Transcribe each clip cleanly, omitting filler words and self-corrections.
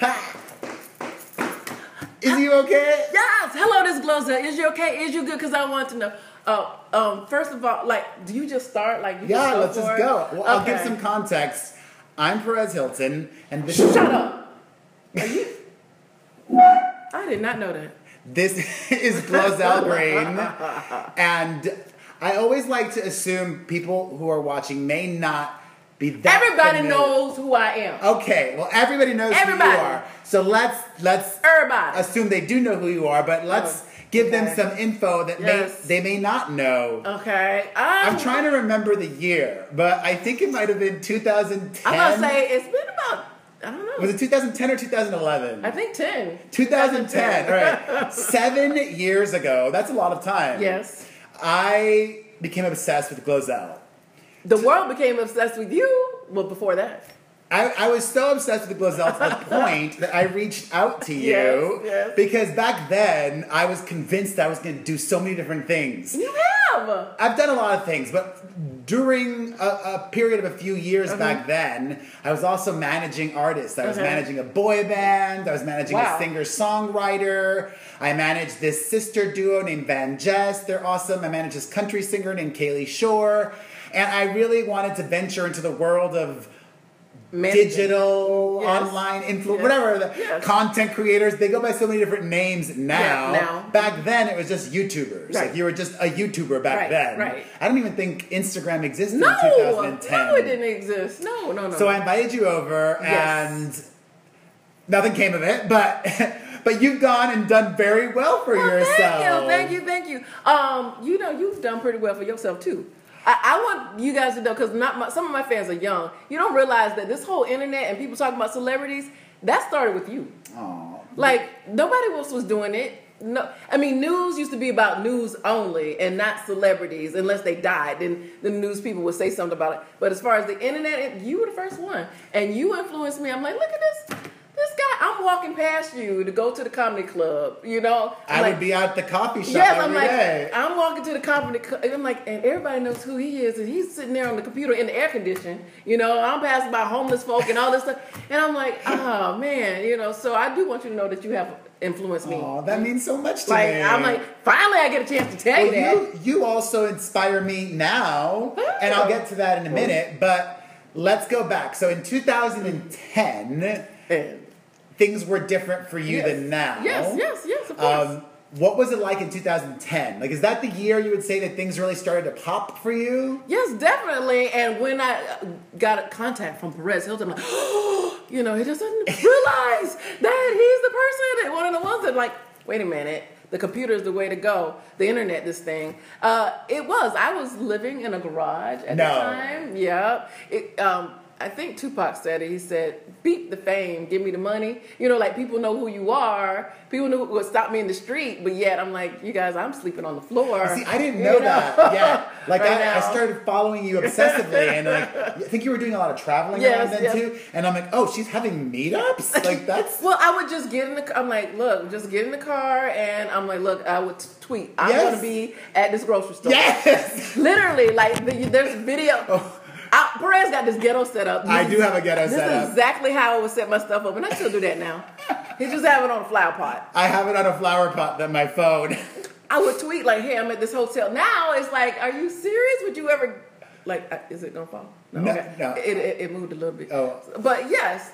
Ha! Is you okay? Yes. Hello, this GloZell. Is you okay? Is you good? Because I want to know. First of all, like, do you just start? Like, Yeah, let's just go. Well, I'll give some context. I'm Perez Hilton, and this is... Shut up. Are you? I did not know that. This is GloZell Brain, and I always like to assume people who are watching may not be that Everybody familiar. knows who I am. Okay, well, everybody knows who you are. So let's Everybody assume they do know who you are, but let's give them some info that they may not know. Okay. I'm trying to remember the year, but I think it might have been 2010. I'm going to say it's been about, I don't know. Was it 2010 or 2011? I think 10. 2010, all right. 7 years ago. That's a lot of time. Yes. I became obsessed with GloZell. The world became obsessed with you. Well, before that. I was so obsessed with GloZell to the point that I reached out to you because back then I was convinced I was going to do so many different things. You have. I've done a lot of things, but during a period of a few years back then, I was also managing artists. I was managing a boy band. I was managing a singer-songwriter. I managed this sister duo named Van Jess. They're awesome. I managed this country singer named Kaylee Shore. And I really wanted to venture into the world of digital, online influence, whatever, content creators. They go by so many different names now. Back then, it was just YouTubers. Like, you were just a YouTuber back then. I don't even think Instagram existed in 2010. No, it didn't exist. No. So I invited you over, and nothing came of it, but... But you've gone and done very well for yourself. Thank you. You know, you've done pretty well for yourself, too. I want you guys to know, because some of my fans are young. You don't realize that this whole internet and people talking about celebrities, that started with you. Aww. Like, nobody else was doing it. No, I mean, news used to be about news only and not celebrities unless they died. Then the news people would say something about it. But as far as the internet, you were the first one. And you influenced me. I'm like, look at this guy. I'm walking past you to go to the comedy club, you know. I would be at the coffee shop every day. I'm walking to the comedy club, and I'm like, and everybody knows who he is, and he's sitting there on the computer in the air condition, you know. I'm passing by homeless folk and all this stuff, and I'm like, oh man, you know. So I do want you to know that you have influenced me. Oh, that means so much to me. I'm like, finally I get a chance to tell you that. You also inspire me now, and I'll get to that in a minute, but let's go back. So in 2010... things were different for you than now. Yes, of course. What was it like in 2010? Like, is that the year you would say that things really started to pop for you? Yes, definitely. And when I got a contact from Perez Hilton, I'm like, oh, you know, he doesn't realize that he's the person, that one of the ones that, like, wait a minute, the computer is the way to go. The internet, this thing. It was. I was living in a garage at the time. Yeah. I think Tupac said it. He said, beat the fame, give me the money. You know, like, people know who you are. People would stop me in the street, but yet I'm like, you guys, I'm sleeping on the floor. See, I didn't know that yet. Like, I started following you obsessively, and like, I think you were doing a lot of traveling around then too. And I'm like, oh, she's having meetups? Like, that's... Well, I would just get in the car. I'm like, look, just get in the car, and I'm like, look, I would tweet. I'm going to be at this grocery store. Yes! Literally, like, there's video... Perez got this ghetto set up. I do have a ghetto set up. This is exactly how I would set my stuff up, and I still do that now. He just have it on a flower pot. I have it on a flower pot than my phone. I would tweet like, hey, I'm at this hotel. Now it's like, are you serious? Would you ever, like, is it going to fall? No. It moved a little bit. Oh. But yes,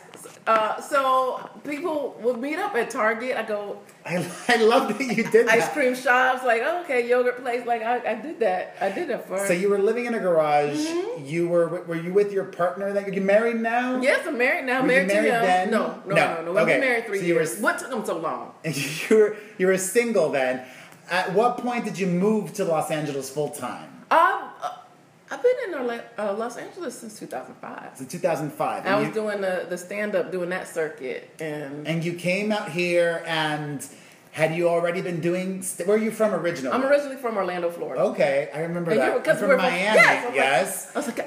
so people would meet up at Target. I go... I love that you did that. Ice cream shops, like, okay, yogurt place. Like, I did that. I did that first. So you were living in a garage. You were you with your partner? That you're married now? Yes, I'm married now. Were married you married then? No. We've been married 3 years. You what took them so long? You were single then. At what point did you move to Los Angeles full time? I've been in Los Angeles since 2005. Since 2005. I was doing the stand-up, doing that circuit. And you came out here, and had you already been doing... Where are you from originally? I'm originally from Orlando, Florida. Okay, I remember that. I'm from Miami, yes. I was like,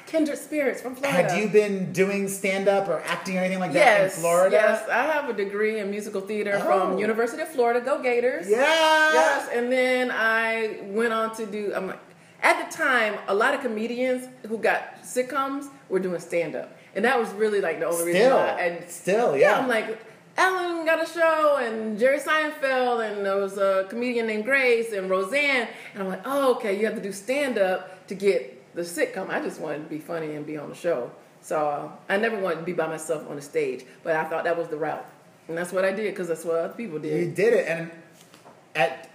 kindred spirits from Florida. Had you been doing stand-up or acting or anything like that in Florida? Yes, I have a degree in musical theater from University of Florida. Go Gators. Yeah. Yes, and then I went on to do... At the time, a lot of comedians who got sitcoms were doing stand-up. And that was really like the only reason why. And Still, yeah. I'm like, Ellen got a show, and Jerry Seinfeld, and there was a comedian named Grace, and Roseanne. And I'm like, oh, okay, you have to do stand-up to get the sitcom. I just wanted to be funny and be on the show. So I never wanted to be by myself on the stage, but I thought that was the route. And that's what I did, because that's what other people did. You did it, and at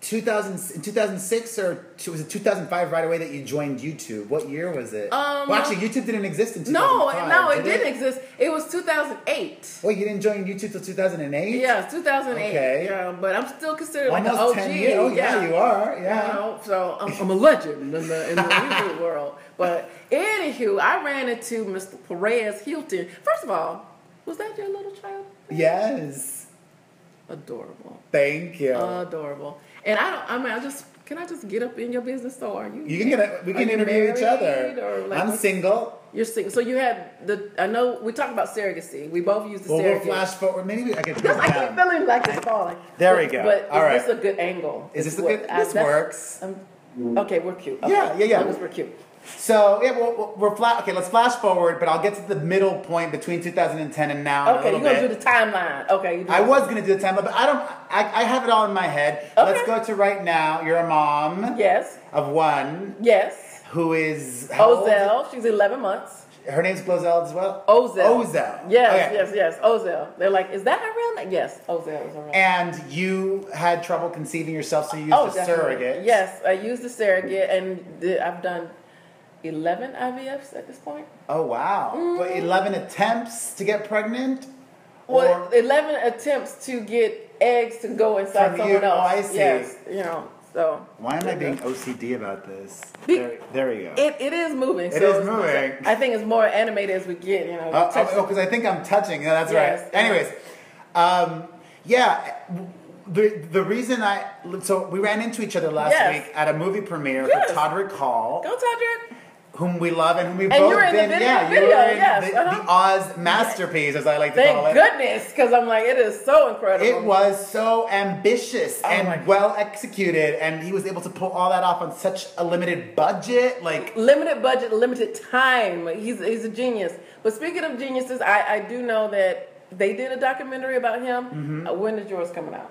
2006 or was it 2005 right away that you joined YouTube? What year was it? Well, actually, YouTube didn't exist in 2005. No, it didn't exist. It was 2008. Wait, you didn't join YouTube till 2008? Yeah, it's 2008. Okay. Yeah, but I'm still considered Almost like an OG. 10 years. Oh, yeah, you are. Yeah. You know, so I'm a legend in the YouTube world. But anywho, I ran into Mr. Perez Hilton. First of all, was that your little child? Yes. Adorable. Thank you. Adorable. And can I just get up in your business? So are you? We can interview each other. Like, I'm single. You're single. So you had I know we talked about surrogacy. We both used the surrogate. We'll flash forward. Maybe I can put it I keep feeling like it's falling. There we go. But all right. Is this a good angle? Is this a good? This works. Okay, we're cute. Okay. Yeah. As long as we're cute. So yeah, we're flat. Okay, let's flash forward, but I'll get to the middle point between 2010 and now. Okay, you're gonna do the timeline. Okay, I was gonna do the timeline, but I have it all in my head. Okay. Let's go to right now. You're a mom. Yes. Of one. Yes. Who is GloZell? She's 11 months. Her name's GloZell as well. GloZell. Yes, okay. yes. GloZell. They're like, is that her real name? Yes, GloZell is her real name. And you had trouble conceiving yourself, so you used a surrogate. Yes, I used a surrogate, and I've done 11 IVFs at this point. Oh, wow. But 11 attempts to get pregnant? Well, 11 attempts to get eggs to go inside someone else. Oh, I see. Yes, so. Why am I being OCD about this? There we go. It is moving. It is moving. I think it's more animated as we get, because I think I'm touching. Yeah, that's right. Anyways, the reason so we ran into each other last week at a movie premiere for Todrick Hall. Go Todrick. Whom we love and whom we've both been. You were in the Oz masterpiece, as I like to call it. Thank goodness, because I'm like, it is so incredible. It was so ambitious and well executed, and he was able to pull all that off on such a limited budget. Limited budget, limited time. He's a genius. But speaking of geniuses, I do know that they did a documentary about him. When is yours coming out?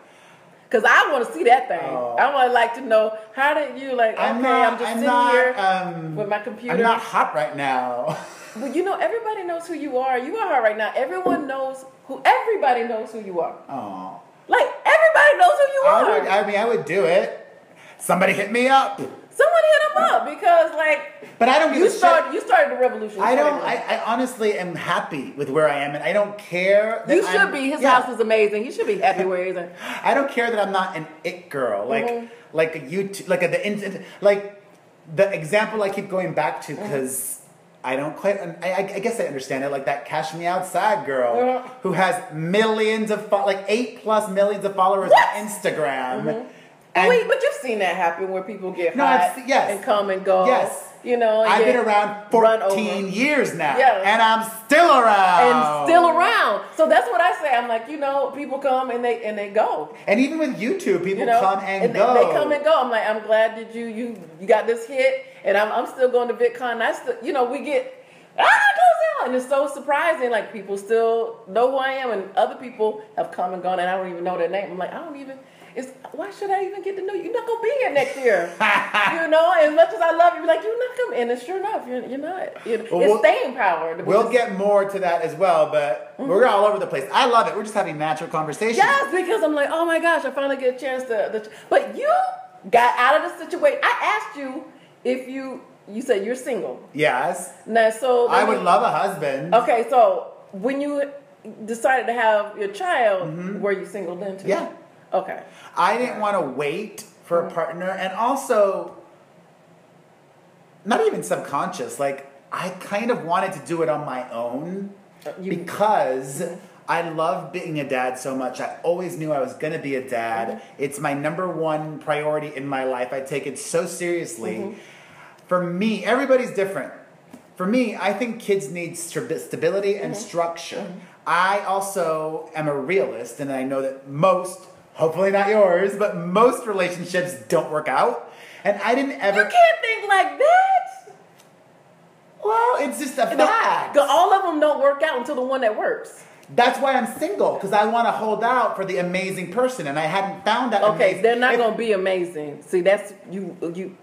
Because I want to see that thing. I would to know, how did you, I'm just sitting here with my computer. I'm not hot right now. Well, everybody knows who you are. You are hot right now. Everybody knows who you are. Oh. Everybody knows who you are. I would do it. Somebody hit me up. Someone hit him up because, but I don't give a shit. You started the revolution. I honestly am happy with where I am, and I don't care. You should be. His house is amazing. He should be happy where he's at. I don't care that I'm not an it girl, like a YouTube, the example I keep going back to because I don't quite. I guess I understand it. Like that Cash Me Outside girl who has millions of 8+ millions of followers on Instagram. Wait, but you've seen that happen where people get hot and come and go. Yes. And I've been around 14 years now. Yes. And I'm still around. So that's what I say. I'm like, people come and they go. And even with YouTube, people come and go. They come and go. I'm like, I'm glad that you got this hit. And I'm still going to VidCon. I still, we get, GloZell. And it's so surprising. People still know who I am. And other people have come and gone and I don't even know their name. I'm like, why should I even get to know you? You're not going to be here next year. As much as I love you, you're not coming. And sure enough, you're not. It's staying power. We'll get more to that as well, but we're all over the place. I love it. We're just having natural conversation. Yes, because I'm like, oh my gosh, I finally get a chance to. But you got out of the situation. I asked you if you said you're single. Yes. Now, so I would love a husband. Okay, so when you decided to have your child, were you single then too? Yeah. Okay. I didn't want to wait for a partner, and also, not even subconscious, I kind of wanted to do it on my own because I love being a dad so much. I always knew I was going to be a dad. It's my number one priority in my life. I take it so seriously. For me, everybody's different. For me, I think kids need stability and structure. I also am a realist, and I know that hopefully not yours, but most relationships don't work out. And I didn't ever... You can't think like that! Well, it's just a fact. All of them don't work out until the one that works. That's why I'm single, because I want to hold out for the amazing person, and I hadn't found that. Okay, they're not going to be amazing. See, that's you.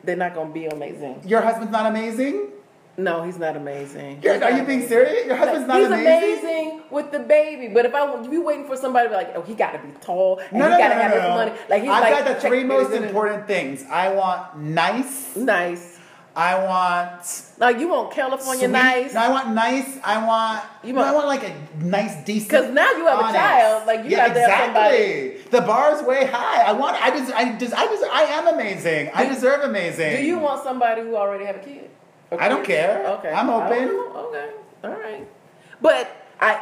They're not going to be amazing. Your husband's not amazing? No, he's not amazing. Are you being serious? Your husband's not amazing? He's amazing with the baby, but if you waiting for somebody to be like, oh, he got to be tall, and he got to have this money. Like I've got the three most important things. I want nice. I want. Like you want California sweet. nice. No, I want nice. I want like a nice, decent. Because now you have honest. A child. Like you have to have somebody. The bar's way high. I am amazing. I deserve amazing. Do you want somebody who already have a kid? I don't care. Okay. I'm open. Okay. All right. But I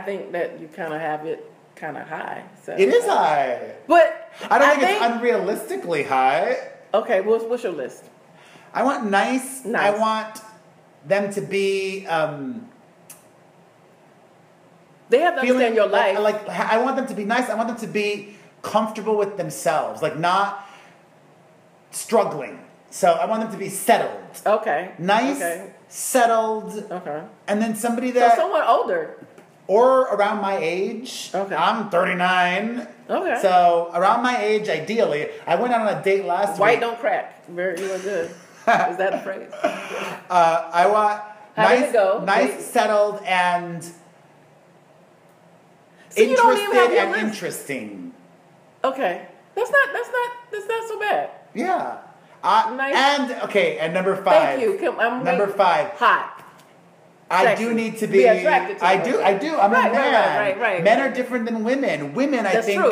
think that you kind of have it kind of high. So. It is high. But I don't think it's unrealistically high. Okay. What's your list? I want nice. I want them to be. They have to understand your life. I want them to be nice. I want them to be comfortable with themselves, like not struggling. So I want them to be settled. Okay. Nice, settled. Okay. And then somebody that... So someone older. Or around my age. Okay. I'm 39. Okay. So around my age, ideally. I went out on a date last week. White don't crack. You were good. Is that a phrase? I want nice, settled, and interested and interesting. Okay. That's not so bad. Yeah. Nice. And number 5. Thank you. Number 5. Hot. I do need to be attracted to I do. I'm a man. Right. Men are different than women. Women, I think,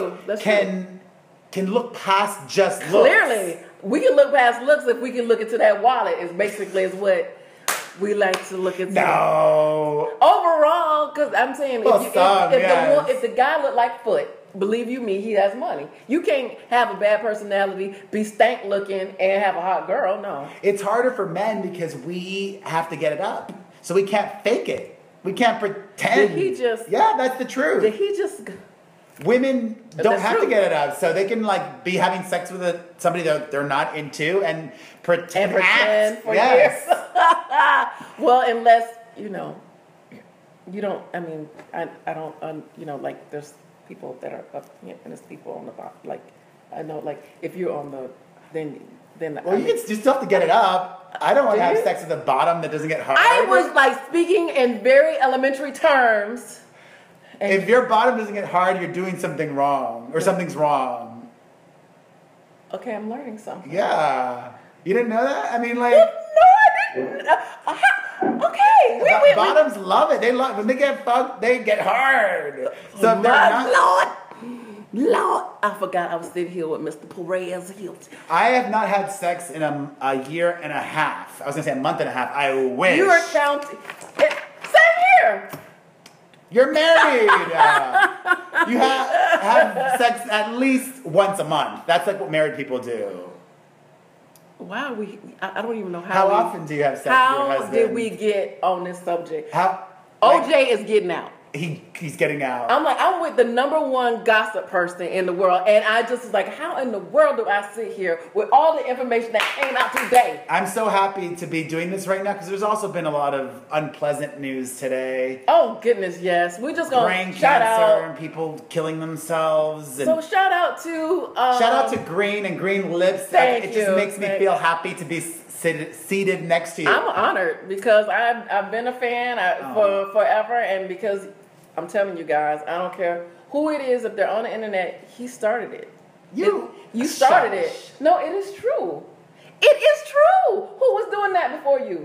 can look past just looks. Clearly. We can look past looks if we can look into that wallet is what we like to look into. No. Overall, because I'm saying if the guy look like Foot, believe you me, he has money. You can't have a bad personality, be stank looking, and have a hot girl. No. It's harder for men because we have to get it up. So we can't fake it. We can't pretend. Yeah, that's the truth. Women don't have to get it up, so they can be having sex with somebody that they're not into and pretend for years. Well, unless you don't. I mean, I don't. There's people that are up and there's people on the bottom. I know, if you're on the then. Well, you still have to get it up. I don't want to have sex at the bottom that doesn't get hard. I was speaking in very elementary terms. If your bottom doesn't get hard, you're doing something wrong, or something's wrong. Okay, I'm learning something. Yeah. You didn't know that? I mean, no, I didn't. Okay. Bottoms love it. They love when they get fucked. They get hard. So if they're not. Lord, I forgot I was sitting here with Mr. Perez Hilton. I have not had sex in a year and a half. I was going to say a month and a half. I wish. You are counting. Same here. You're married. You have sex at least once a month. That's what married people do. Wow, I don't even know how often do you have sex with your husband? How did we get on this subject? OJ is getting out. He's getting out. I'm with the number one gossip person in the world, and I just was like, how in the world do I sit here with all the information that came out today? I'm so happy to be doing this right now because there's also been a lot of unpleasant news today. Oh goodness, yes. We're just gonna brain cancer and people killing themselves. And so shout out to Green and Green Lips. It just makes me feel happy to be seated next to you. I'm honored because I've been a fan for forever, and because I'm telling you guys, I don't care who it is. If they're on the internet, he started it. You started it. No, it is true. It is true. Who was doing that before you?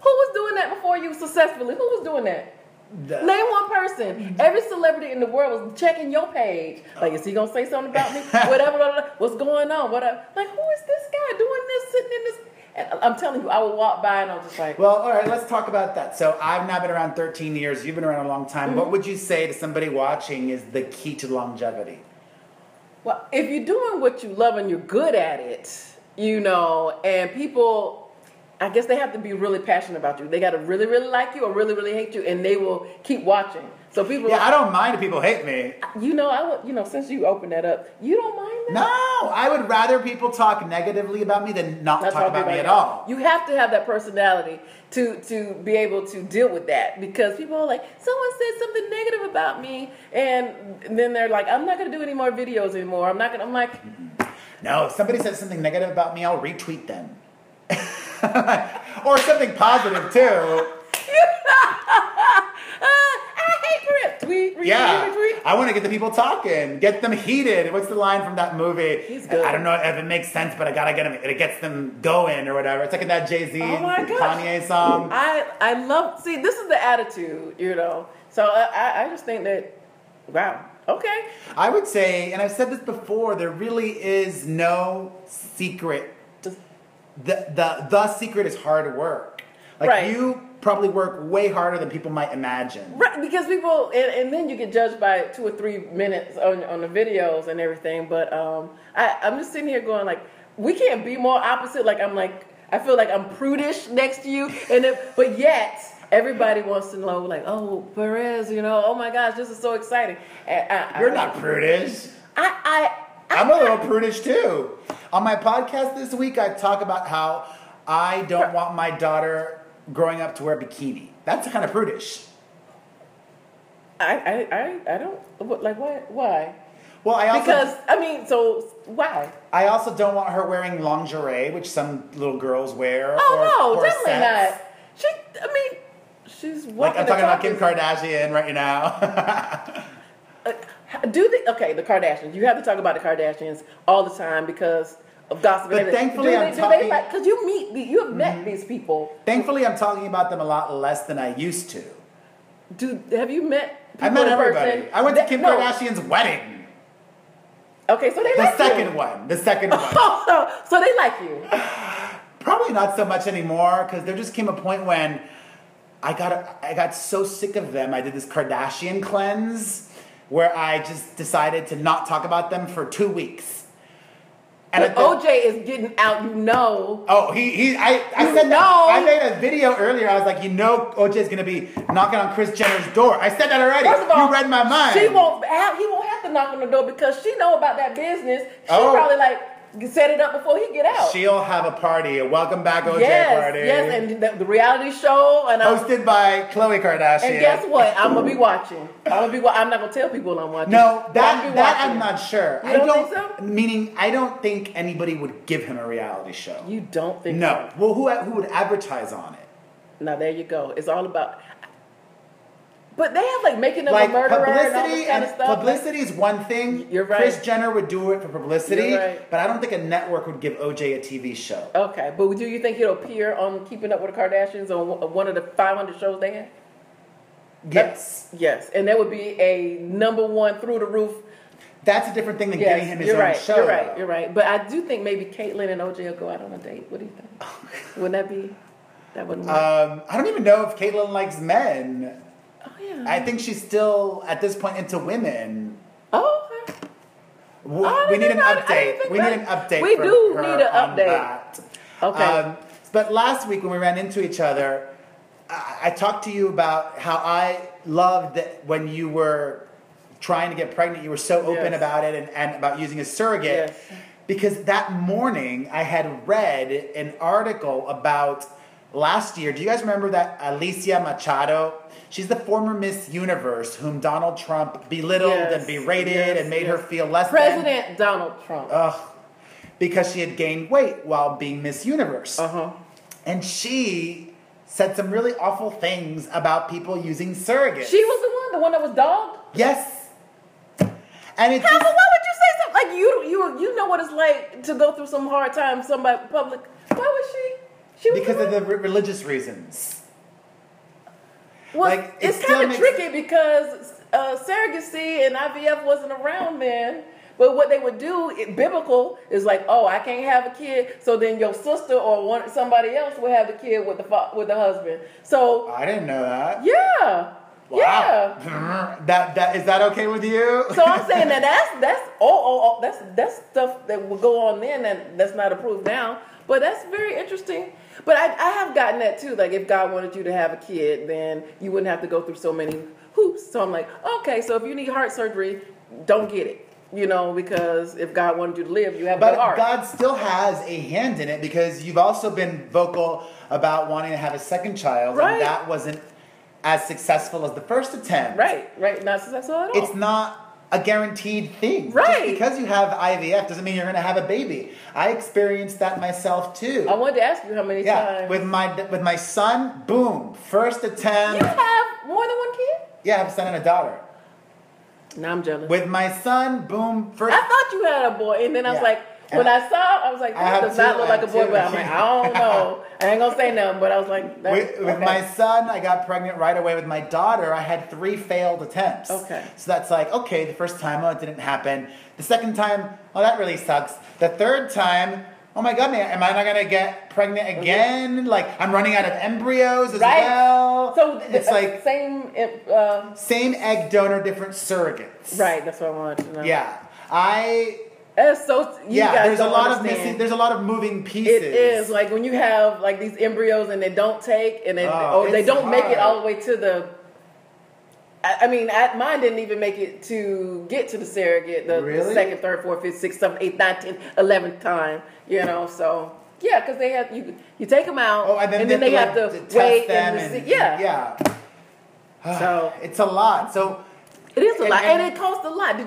Who was doing that before you successfully? Who was doing that? Name one person. Every celebrity in the world was checking your page. Is he gonna say something about me? Whatever. What's going on? Whatever. Who is this guy doing this, sitting in this? And I'm telling you, I would walk by and I'm just like... Well, all right, let's talk about that. So I've now been around 13 years. You've been around a long time. Mm-hmm. What would you say to somebody watching is the key to longevity? Well, if you're doing what you love and you're good at it, and people... I guess they have to be really passionate about you. They got to really, really like you or really, really hate you, and they will keep watching. So people, I don't mind if people hate me. Since you opened that up, you don't mind that? No, I would rather people talk negatively about me than not talk about me at all. You have to have that personality to be able to deal with that, because people are like, someone said something negative about me, and then they're like, I'm not going to do any more videos anymore. I'm like, no, if somebody says something negative about me, I'll retweet them. Or something positive too. I hate Perez. Tweet, retweet. I want to get the people talking, get them heated. What's the line from that movie? He's good. I don't know if it makes sense, but I gotta get them. It gets them going or whatever. It's like in that Jay-Z Kanye song. I love. See, this is the attitude, So I just think that, wow. Okay. I would say, and I've said this before, there really is no secret. The secret is hard work. Like you probably work way harder than people might imagine. Right, because people, and then you get judged by 2 or 3 minutes on the videos and everything. But I'm just sitting here going like, we can't be more opposite. Like I feel like I'm prudish next to you, but yet everybody wants to know like, oh, Perez, oh my gosh, this is so exciting. You're not prudish. I'm a little prudish too. On my podcast this week, I talk about how I don't want my daughter growing up to wear a bikini. That's kind of prudish. I don't like why? Well, why? I also don't want her wearing lingerie, which some little girls wear. Oh no, definitely not. She's walking. Like I'm talking about Kim Kardashian right now. The Kardashians. You have to talk about the Kardashians all the time because of gossip. But thankfully, because you have met these people. Thankfully, I'm talking about them a lot less than I used to. Have you met people I met in everybody. person? I went to Kim Kardashian's wedding. Okay, so they like you. The second one. So they like you. Probably not so much anymore, because there just came a point when I got so sick of them. I did this Kardashian cleanse where I just decided to not talk about them for 2 weeks. And OJ is getting out, Oh, I said that. I made a video earlier. I was like, OJ is going to be knocking on Kris Jenner's door. I said that already. First of all, you read my mind. He won't have to knock on the door because she know about that business. She probably set it up before he get out. She'll have a party, a welcome back OJ party. Yes, and the reality show, and hosted by Khloe Kardashian. And guess what? I'm gonna be watching. I'm not gonna tell people I'm watching. No, that I'm not sure. You don't think so? Meaning, I don't think anybody would give him a reality show. You don't think? No. So? Well, who would advertise on it? Now there you go. It's all about. But they have making them a murderer and all this kind of stuff. Publicity is one thing. You're right. Kris Jenner would do it for publicity. You're right. But I don't think a network would give OJ a TV show. Okay, but do you think he'll appear on Keeping Up with the Kardashians on one of the 500 shows they have? Yes. Yes, and that would be a #1 through the roof. That's a different thing than getting him his own show. You're right. But I do think maybe Caitlyn and OJ will go out on a date. What do you think? Wouldn't that be? That wouldn't work. I don't even know if Caitlyn likes men. Oh, yeah. I think she's still, at this point, into women. Oh, okay. We need an update. We need an update. We do need an update. Okay. But last week when we ran into each other, I talked to you about how I loved that when you were trying to get pregnant, you were so open about it and about using a surrogate. Yes. Because that morning I had read an article about last year. Do you guys remember that Alicia Machado? She's the former Miss Universe whom Donald Trump belittled and berated and made her feel less President Donald Trump. Because she had gained weight while being Miss Universe. And she said some really awful things about people using surrogates. She was the one that was dogged? Yes. And it's why would you say something? Like you know what it's like to go through some hard times, somebody public. Why was she was because of the religious reasons. Well, it's kind of tricky because surrogacy and IVF wasn't around then. But what they would do, biblical, is like, oh, I can't have a kid, so then your sister or somebody else will have the kid with the husband. So I didn't know that. Yeah. Wow. Yeah. That is that okay with you? So I'm saying that's stuff that will go on then that's not approved now. But that's very interesting. But I have gotten that too. Like if God wanted you to have a kid, then you wouldn't have to go through so many hoops. So I'm like, okay, so if you need heart surgery, don't get it. Because if God wanted you to live, you have a heart. But God still has a hand in it because you've also been vocal about wanting to have a second child, right. And that wasn't as successful as the first attempt. Right, not successful at all. It's not a guaranteed thing. Right. Just because you have IVF doesn't mean you're going to have a baby. I experienced that myself too. I wanted to ask you how many times. With my son, boom, first attempt. You have more than one kid? Yeah, I have a son and a daughter. Now I'm jealous. With my son, boom, first. I thought you had a boy, and then I was like, when I saw, I was like, that does not look like a boy, but I'm like, I don't know. I ain't gonna say nothing, but I was like, with my son, I got pregnant right away. With my daughter, I had 3 failed attempts. Okay. So that's like, okay, the first time, it didn't happen. The second time, that really sucks. The third time, oh my God, man, am I not gonna get pregnant again? Okay. Like, I'm running out of embryos as well. So it's like same egg donor, different surrogates. Right, that's what I wanted to know. Yeah. That's so. There's a lot of missing. There's a lot of moving pieces. It is like when you have like these embryos and they don't take, and they don't make it all the way to the. I mean, mine didn't even make it to get to the surrogate. The second, third, fourth, fifth, sixth, seventh, eighth, ninth, 10th, 11th time. So yeah, because they have you take them out, and then they have to wait and see. Yeah. So it's a lot. So. It is a lot, and it costs a lot.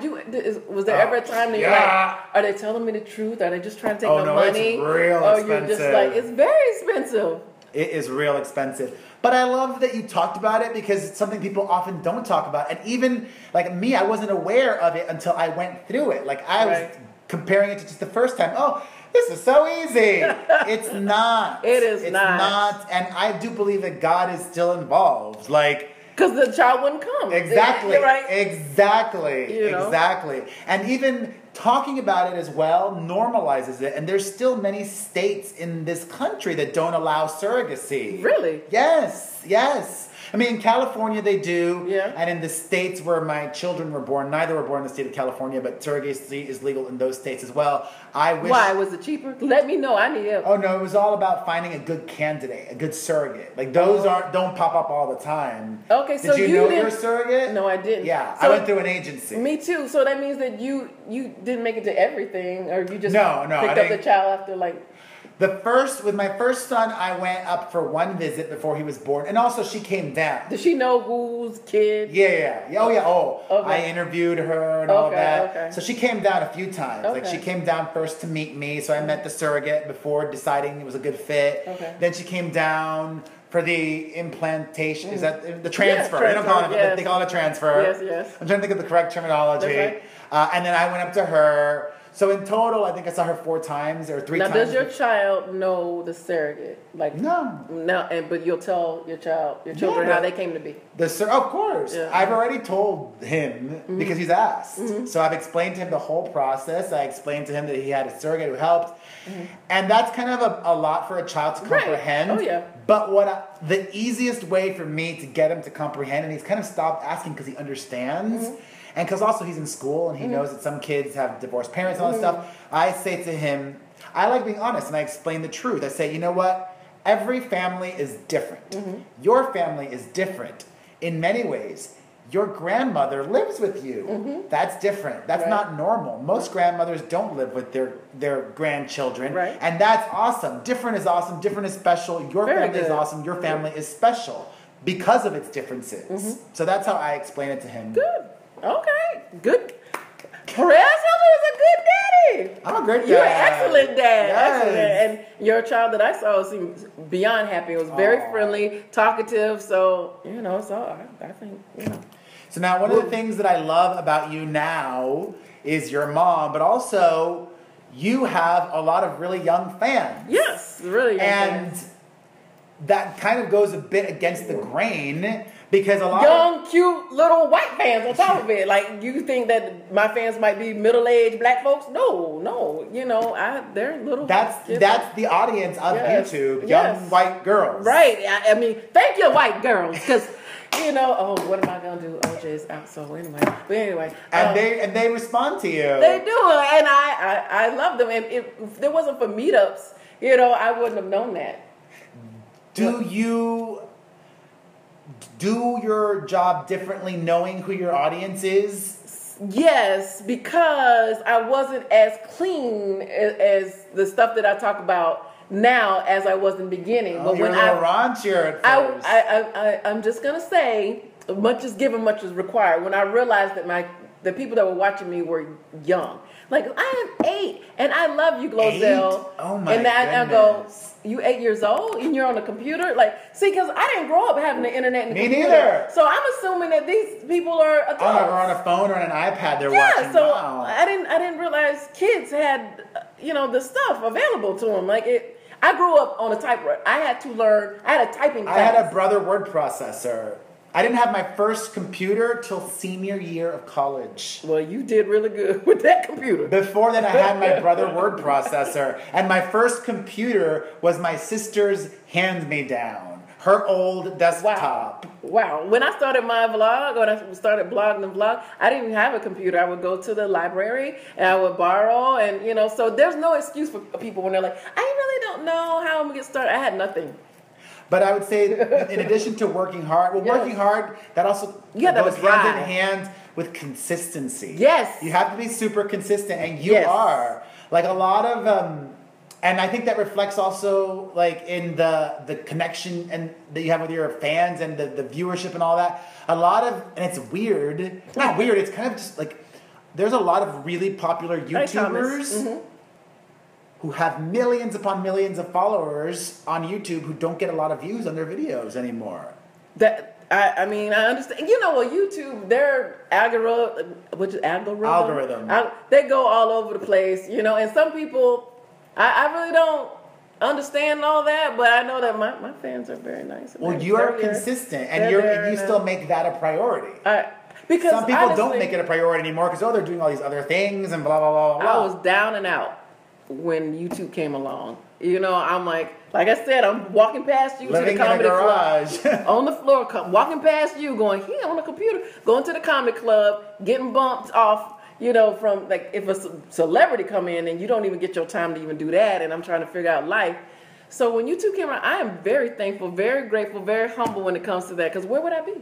Was there ever a time that you're like, are they telling me the truth? Are they just trying to take my money? It's real expensive. You're just like, it's very expensive. It is real expensive. But I love that you talked about it because it's something people often don't talk about. And even like me, I wasn't aware of it until I went through it. Like I was comparing it to just the first time. Oh, this is so easy. It's not. It's not. And I do believe that God is still involved. Like, because the child wouldn't come. Exactly. Right? Exactly. Exactly. And even talking about it as well normalizes it. And there's still many states in this country that don't allow surrogacy. Really? Yes. I mean, in California they do. Yeah. And in the states where my children were born, neither were born in the state of California, but surrogacy is legal in those states as well. Why? Was it cheaper? Let me know. I need help. Oh, no. It was all about finding a good candidate, a good surrogate. Like, those don't pop up all the time. Okay, so Did you know you're a surrogate? No, I didn't. Yeah, so I went through an agency. Me too. So that means that you didn't make it to everything, or you just picked up the child after like... With my first son, I went up for one visit before he was born. And also, she came down. Does she know whose kid? Yeah. Oh, yeah. Oh, okay. I interviewed her and all that. Okay. So she came down a few times. Okay. Like, she came down first to meet me. So I met the surrogate before deciding it was a good fit. Okay. Then she came down for the implantation. Is that the transfer? Yeah, they don't call it. Yes. They call it a transfer. Yes. I'm trying to think of the correct terminology. That's right. And then I went up to her. So in total, I think I saw her 4 times or 3 times. Now, does your child know the surrogate? Like no, but you'll tell your children how they came to be. Of course, I've already told him because he's asked. So I've explained to him the whole process. I explained to him that he had a surrogate who helped, and that's kind of a lot for a child to comprehend. Oh yeah. But the easiest way for me to get him to comprehend, and he's kind of stopped asking because he understands. And because also he's in school and he knows that some kids have divorced parents and all that stuff, I say to him, I like being honest and I explain the truth. I say, you know what? Every family is different. Your family is different in many ways. Your grandmother lives with you. That's different. That's not normal. Most grandmothers don't live with their grandchildren. Right. And that's awesome. Different is awesome. Different is special. Your family is awesome. Your family is special because of its differences. So that's how I explain it to him. Good. Okay, good. Perez Hilton is a good daddy. I'm a great dad. You're an excellent dad. Yes. Excellent. And your child that I saw seemed beyond happy. It was very friendly, talkative. So, it's all, I think, So now one of the things that I love about you now is your mom, but also you have a lot of really young fans. Yes, really young fans. That kind of goes a bit against the grain. Because a lot young, cute, little white fans on top of it. Like, you think that my fans might be middle-aged black folks? No. They're little. That's the audience of YouTube. Young white girls. Right. I mean, thank you, white girls, because You know, oh, what am I gonna do? OJ is out, so anyway. But anyway, and they respond to you. They do, and I love them. And if there wasn't for meetups, you know, I wouldn't have known that. Do you do your job differently, knowing who your audience is? Yes, because I wasn't as clean as the stuff that I talk about now as I was in the beginning. But when I raunchier at first. I'm just gonna say, much is given, much is required. When I realized that the people that were watching me were young, like I am 8, and I love you, GloZell. Oh my goodness! And I go, you 8 years old, and you're on a computer, like, see, because I didn't grow up having the internet and the computer. Me neither. So I'm assuming that these people are adults. Or on a phone or an iPad they're watching. Yeah, so I didn't realize kids had, you know, the stuff available to them. Like I grew up on a typewriter. I had to learn. I had a typing class. I had a brother word processor. I didn't have my first computer till senior year of college. Well, you did really good with that computer. Before that, I had my brother word processor. And my first computer was my sister's hand-me-down. Her old desktop. Wow. When I started my vlog, when I started blogging the vlog, I didn't even have a computer. I would go to the library and I would borrow, and you know, so there's no excuse for people when they're like, I really don't know how I'm gonna get started. I had nothing. But I would say, in addition to working hard, working hard, that also goes hand in hand with consistency. Yes. You have to be super consistent, and you are. Like a lot of, and I think that reflects also like in the connection and that you have with your fans and the viewership and all that. A lot of, and it's weird. It's not weird. It's kind of just like, there's a lot of really popular YouTubers who have millions upon millions of followers on YouTube who don't get a lot of views on their videos anymore. I mean, I understand. You know what, YouTube, their algorithm, they go all over the place, you know, and some people, I really don't understand all that, but I know that my fans are very nice. Well, you are consistent, and you still make that a priority. Because some people don't make it a priority anymore because, they're doing all these other things and blah, blah, blah, blah. I was down and out when YouTube came along. You know, I'm like I said, I'm walking past you living to the comedy in a garage. club. On the floor, walking past you, going, he on the computer, going to the comedy club, getting bumped off, you know, from, like, if a celebrity come in and you don't even get your time to even do that, and I'm trying to figure out life. So when YouTube came around, I am very thankful, very grateful, very humble when it comes to that, because where would I be?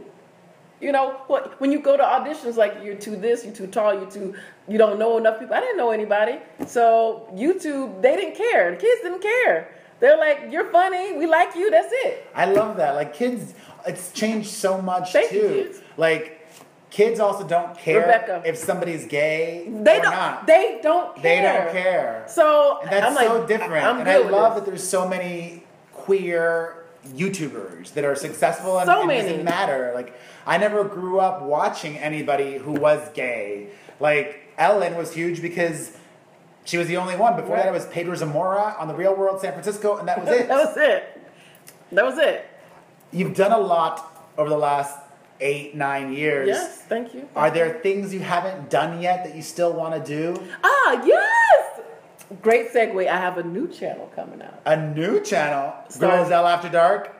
You know, when you go to auditions, like, you're too this, you're too tall, you don't know enough people. I didn't know anybody. So YouTube, they didn't care. The kids didn't care. They're like, you're funny, we like you, that's it. I love that. Like, kids, it's changed so much, Thank too. You, kids. Like, kids also don't care if somebody's gay or not. They don't care. They don't care. So, and that's so different. And I love that there's so many queer YouTubers that are successful and it doesn't matter. Like, I never grew up watching anybody who was gay. Like, Ellen was huge because she was the only one. Before that, it was Pedro Zamora on The Real World San Francisco, and that was it. That was it. You've done a lot over the last 8-9 years. Yes, thank you. Are there things you haven't done yet that you still want to do? Yes! Great segue. I have a new channel coming out. A new channel? GloZell After Dark?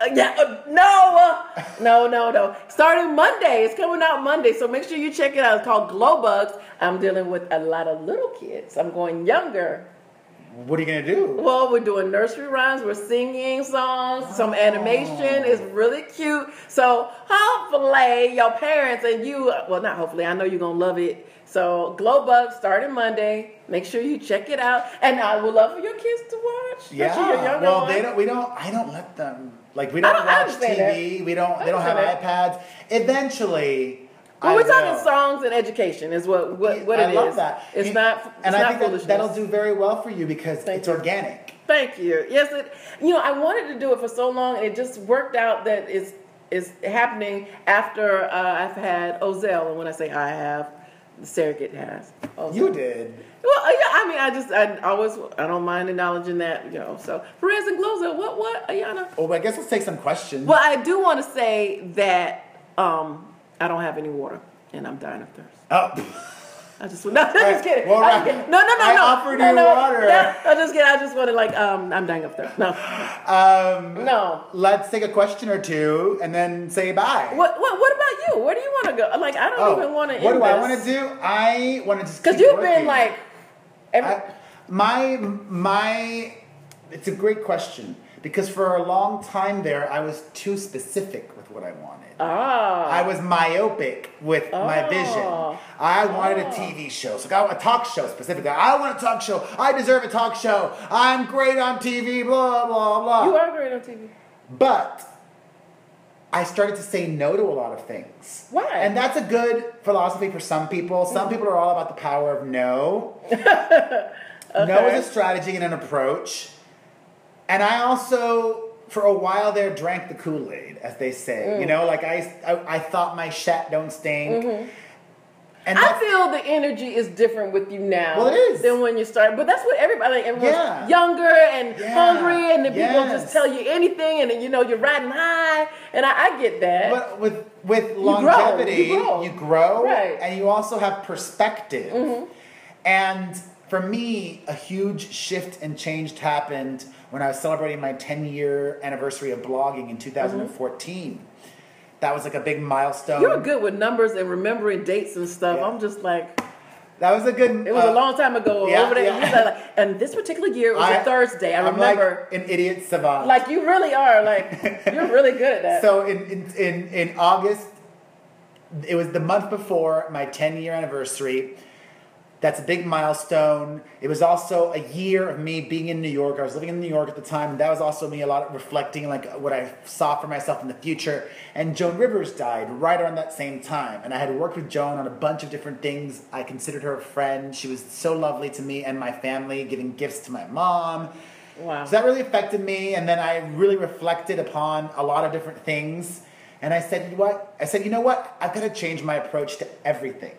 No. Starting Monday. It's coming out Monday, so make sure you check it out. It's called Glow Bugs. I'm dealing with a lot of little kids. I'm going younger. What are you going to do? Well, we're doing nursery rhymes. We're singing songs. Some animation. Is really cute. So hopefully your parents and you, well, not hopefully, I know you're going to love it. So Glow Bugs starting Monday. Make sure you check it out. And I would love for your kids to watch. Yeah. Well, I don't let them. Like, we don't watch TV. They don't have iPads. Eventually, we're talking songs and education is what it is. I love that. It's not I think that'll do very well for you because it's organic. Thank you. Yes, I wanted to do it for so long, and it just worked out that it's happening after I've had Ozell. And when I say I have, the surrogate has. Ozell. You did. Well, yeah, I mean, I don't mind acknowledging that, So, Perez and GloZell, what, Ayana? Oh, I guess let's take some questions. Well, I do want to say that I don't have any water, and I'm dying of thirst. Oh. just kidding. Well, No. I offered you water. No, I'm just kidding. I just wanted I'm dying up there. No. No. Let's take a question or two and then say bye. What about you? Where do you want to go? Like, I don't even want to. What do I want to do? I want to just because you've been like. It's a great question because for a long time there, I was too specific with what I wanted. I was myopic with my vision. I wanted a TV show, so a talk show specifically. I want a talk show. I deserve a talk show. I'm great on TV, blah, blah, blah. You are great on TV. But I started to say no to a lot of things. Why? And that's a good philosophy for some people. Some people are all about the power of no. No is a strategy and an approach. And I also, for a while there, drank the Kool-Aid, as they say. You know, like I thought my shat don't stink. And I feel the energy is different with you now. Well, it is. Than when you started. But that's what everyone's younger and hungry, and then people just tell you anything, and then, you're riding high, and I get that. But with longevity, you grow right. And you also have perspective. And for me, a huge shift and change happened when I was celebrating my 10-year anniversary of blogging in 2014. That was like a big milestone. You're good with numbers and remembering dates and stuff. I'm just like... That was a good... It was a long time ago. Over there. Yeah. And this particular year, it was a Thursday. I remember. Like an idiot savant. Like, you really are. Like, you're really good at that. So in August, it was the month before my 10-year anniversary. That's a big milestone. It was also a year of me being in New York. I was living in New York at the time, and that was also me a lot of reflecting like what I saw for myself in the future. And Joan Rivers died right around that same time. And I had worked with Joan on a bunch of different things. I considered her a friend. She was so lovely to me and my family, giving gifts to my mom. Wow. So that really affected me. And then I really reflected upon a lot of different things. And I said, you know what? I've got to change my approach to everything.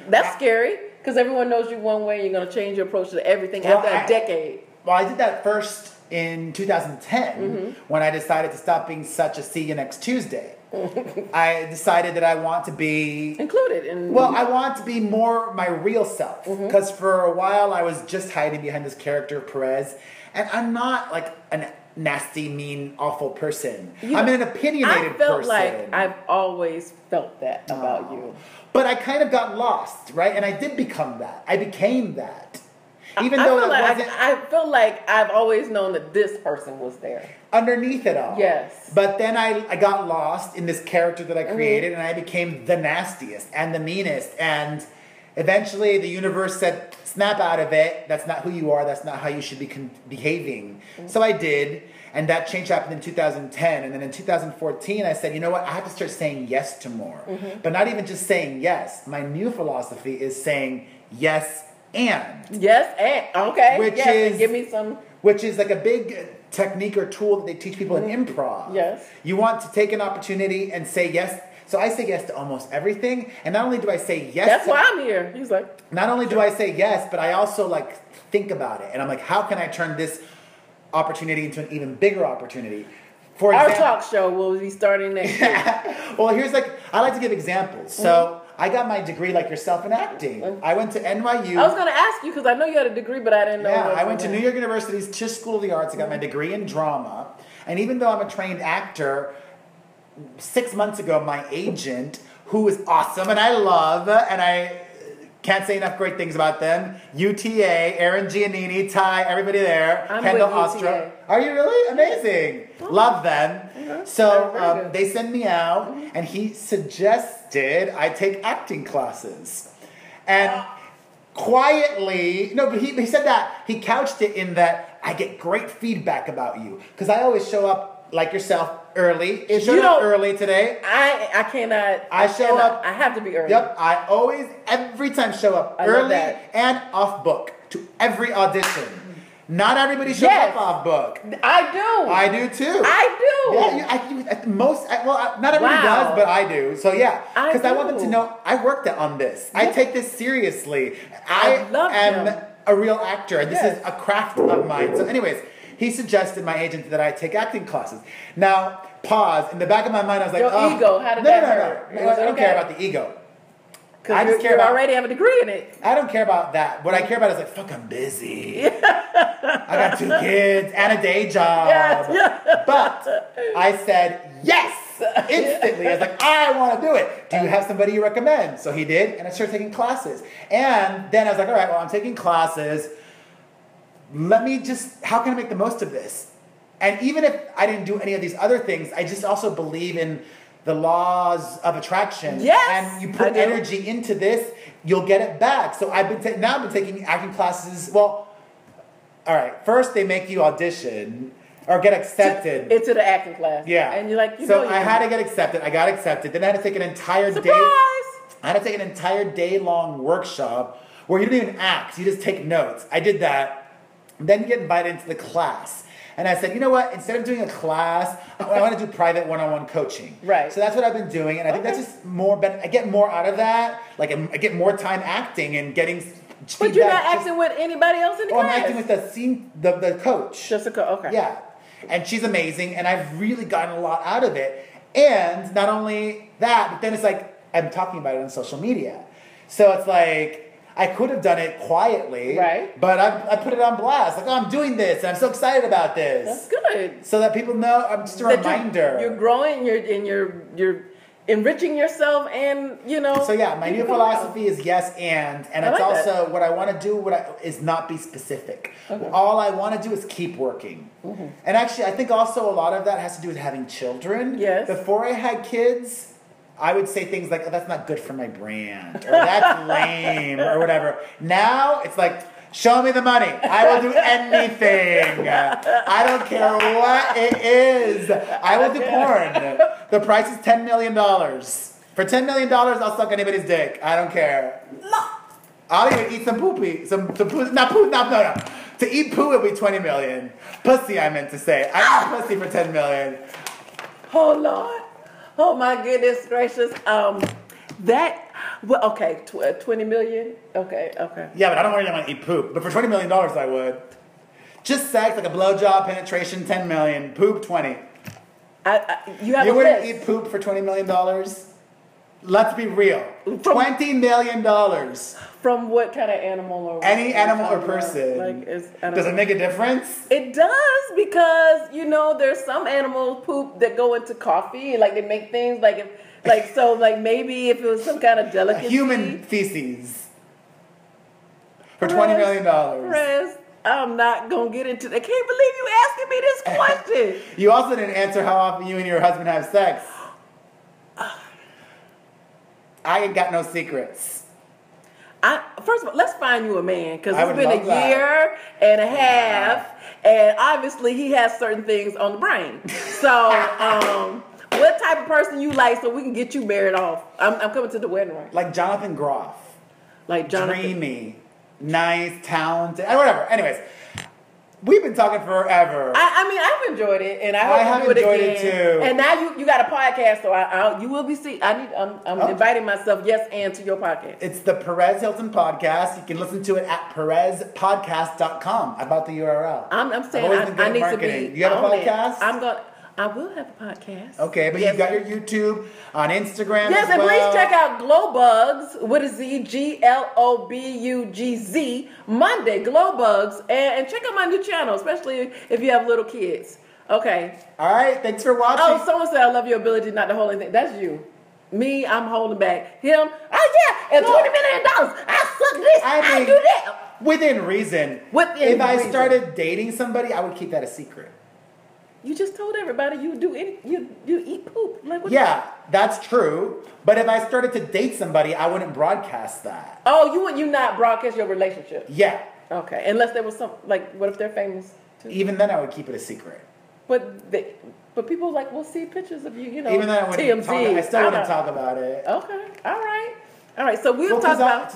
That's scary. Because everyone knows you one way, and you're going to change your approach to everything after a decade. Well, I did that first in 2010 when I decided to stop being such a see you next Tuesday. I decided that I want to be... included in... Well, I want to be more my real self. Because for a while, I was just hiding behind this character, Perez. And I'm not like a nasty, mean, awful person. I'm an opinionated person. I felt like I've always felt that about you. But I kind of got lost, right? And I did become that. I became that. Even though I feel like I've always known that this person was there. Underneath it all. Yes. But then I got lost in this character that I created, and I became the nastiest and the meanest. And eventually the universe said, snap out of it. That's not who you are. That's not how you should be behaving. So I did. And that change happened in 2010. And then in 2014, I said, you know what? I have to start saying yes to more. But not even just saying yes. My new philosophy is saying yes and. Yes and. Okay. And give me some. Which is like a big technique or tool that they teach people in improv. Yes. You want to take an opportunity and say yes. So I say yes to almost everything. And not only do I say yes. That's why I'm here. He's like. Not only do I say yes, but I also like think about it. And I'm like, how can I turn this opportunity into an even bigger opportunity? For our example, talk show will be starting next year. Well, I like to give examples. So I got my degree like yourself in acting. I went to NYU. I was going to ask you because I know you had a degree, but I didn't know. Yeah, I went to New York University's Tisch School of the Arts. I got my degree in drama. And even though I'm a trained actor, 6 months ago, my agent, who is awesome and I love, and I can't say enough great things about them. UTA, Aaron Giannini, Ty, everybody there. Kendall Ostra. Are you really? Amazing. Love them. So they send me out, and he suggested I take acting classes. And quietly, no, but he said that, he couched it in that I get great feedback about you. Because I always show up like yourself early. If you showed up early today. I cannot. I show up. I have to be early. Yep. I always, every time show up early and off book to every audition. Not everybody shows up off book. I do. I do too. I do. Yeah, not everybody does, but I do. So yeah, because I want them to know I worked on this. I take this seriously. I am a real actor, and this is a craft of mine. So anyways, he suggested, my agent, that I take acting classes. Now, pause. In the back of my mind, I was like, ego, how did that hurt? No, I don't care about the ego. I just care you about, already have a degree in it. I don't care about that. What I care about is like, fuck, I'm busy. I got 2 kids and a day job. Yeah. But I said yes instantly. I was like, I want to do it. Do you have somebody you recommend? So he did, and I started taking classes. And then I was like, all right, well, I'm taking classes. How can I make the most of this? And even if I didn't do any of these other things, I just also believe in the laws of attraction. Yes, and you put energy into this, you'll get it back. So I've been taking acting classes. Well, all right. First, they make you audition or get accepted into the acting class. Yeah, and you're like, I had to get accepted. I got accepted. Then I had to take an entire Surprise! day. I had to take an entire day-long workshop where you don't even act. You just take notes. I did that. Then you get invited into the class. And I said, you know what? Instead of doing a class, I want to do private one-on-one coaching. Right. So that's what I've been doing. And I think that's just more, I get more out of that. Like, I get more time acting and getting feedback. But you're not acting with anybody else in the class? I'm acting with the coach. Just a coach, okay. Yeah. And she's amazing. And I've really gotten a lot out of it. And not only that, but then it's like, I'm talking about it on social media. So it's like, I could have done it quietly, right? But I put it on blast. Like, oh, I'm doing this, and I'm so excited about this. That's good. So that people know. I'm just a reminder. You're growing. You're enriching yourself, and So yeah, my new philosophy is yes and it's also what I want to do. Is not be specific. Okay. All I want to do is keep working. Mm-hmm. And actually, I think also a lot of that has to do with having children. Yes. Before I had kids, I would say things like, oh, that's not good for my brand, or that's lame, or whatever. Now, it's like, show me the money. I will do anything. I don't care what it is. I will do porn. The price is $10 million. For $10 million, I'll suck anybody's dick. I don't care. I'll even eat some poopy. No. To eat poo, it'll be $20 million. Pussy, I meant to say. I eat pussy for $10 million. Oh, Lord. Oh my goodness gracious! Okay, 20 million. Okay. Yeah, but I don't really want to eat poop. But for $20 million, I would. Just sex, like a blowjob, penetration, $10 million. Poop, 20. You wouldn't eat poop for $20 million? Let's be real. $20 million. From what kind of animal or any animal or person? Does it make a difference? It does, because there's some animals poop that go into coffee, like they make things maybe if it was some kind of delicacy. Human feces for $20 million. Perez, I'm not gonna get into. I can't believe you asking me this question. You also didn't answer how often you and your husband have sex. I ain't got no secrets. First of all, let's find you a man, because it's been a year and a half, and obviously he has certain things on the brain. So, what type of person you like, so we can get you married off? I'm coming to the wedding ring. Like Jonathan Groff. Like Jonathan. Dreamy, nice, talented, whatever. Anyways, we've been talking forever. I've enjoyed it, and I hope you do it again. Too. And now you got a podcast, so you will be seen. I'm inviting myself, yes, and to your podcast. It's the Perez Hilton podcast. You can listen to it at perezpodcast.com. I bought the URL. I'm saying I need marketing. to be. You have a podcast? I will have a podcast. Okay, but you've got your YouTube, on Instagram as well. And please check out GloBugs with a Z, GLOBUGZ, Monday, GloBugs, and check out my new channel, especially if you have little kids. Okay. All right, thanks for watching. Oh, someone said I love your ability not to hold anything. That's you. Me, I'm holding back. Him, and $20 million. I suck this, I do that. Within reason. If I started dating somebody, I would keep that a secret. You just told everybody you eat poop. That's true. But if I started to date somebody, I wouldn't broadcast that. Oh, you not broadcast your relationship? Yeah. Okay. Unless there was some, what if they're famous too? Even then, I would keep it a secret. But people will see pictures of you. Even then, I wouldn't TMZ. I still wouldn't talk about it. Okay. All right. So we'll talk about.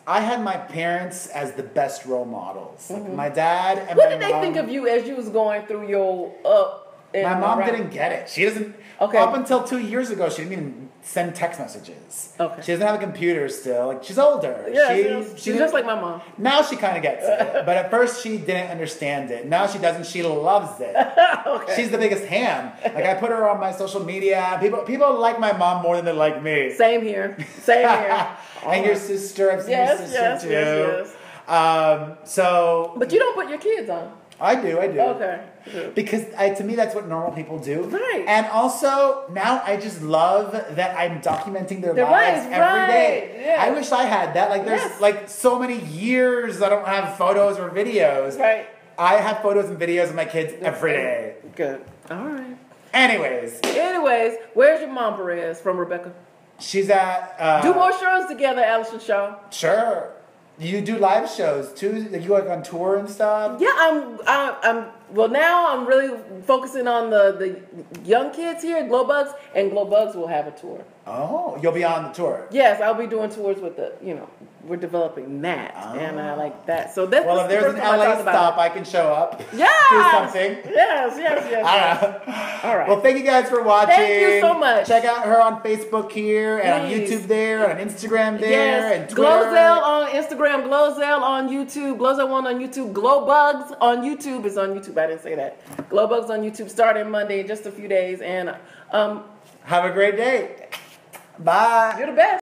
I had my parents as the best role models. Mm-hmm. Like my dad and what my did they mom. think of you as you was going through your My mom didn't get it. She doesn't. Okay. Up until 2 years ago, she didn't even send text messages. Okay. She doesn't have a computer still. Like, she's older. Yeah, she's just like my mom. Now she kind of gets it, but at first she didn't understand it. Now she doesn't. She loves it. Okay. She's the biggest ham. Like, I put her on my social media. People like my mom more than they like me. Same here. Same here. And your sister. I've seen your sister too. Yes. So. But you don't put your kids on. I do. Okay. Because to me, that's what normal people do. Right. And also, now I just love that I'm documenting their lives every day. Yeah. I wish I had that. Like, there's like so many years I don't have photos or videos. Right. I have photos and videos of my kids every day. Good. All right. Anyways, where's your mom, Perez, from Rebecca? she's at... Do more shows together, Allison Shaw. Sure. You do live shows too? Like, you like on tour and stuff? Yeah, well, now I'm really focusing on the young kids here, GloBugs, and GloBugs will have a tour. Oh, you'll be on the tour? Yes, I'll be doing tours with we're developing that, and I like that. So that's if there's an LA stop, I can show up. Yes! Do something. Yes. All right. Well, thank you guys for watching. Thank you so much. Check out her on Facebook here, and Please. on YouTube there, and on Instagram there, and Twitter. GloZell on Instagram, GloZell on YouTube, GloZell1 on YouTube, GloBugs on YouTube is on YouTube. I didn't say that. GloBugs on YouTube starting Monday in just a few days, and have a great day. Bye. You're the best.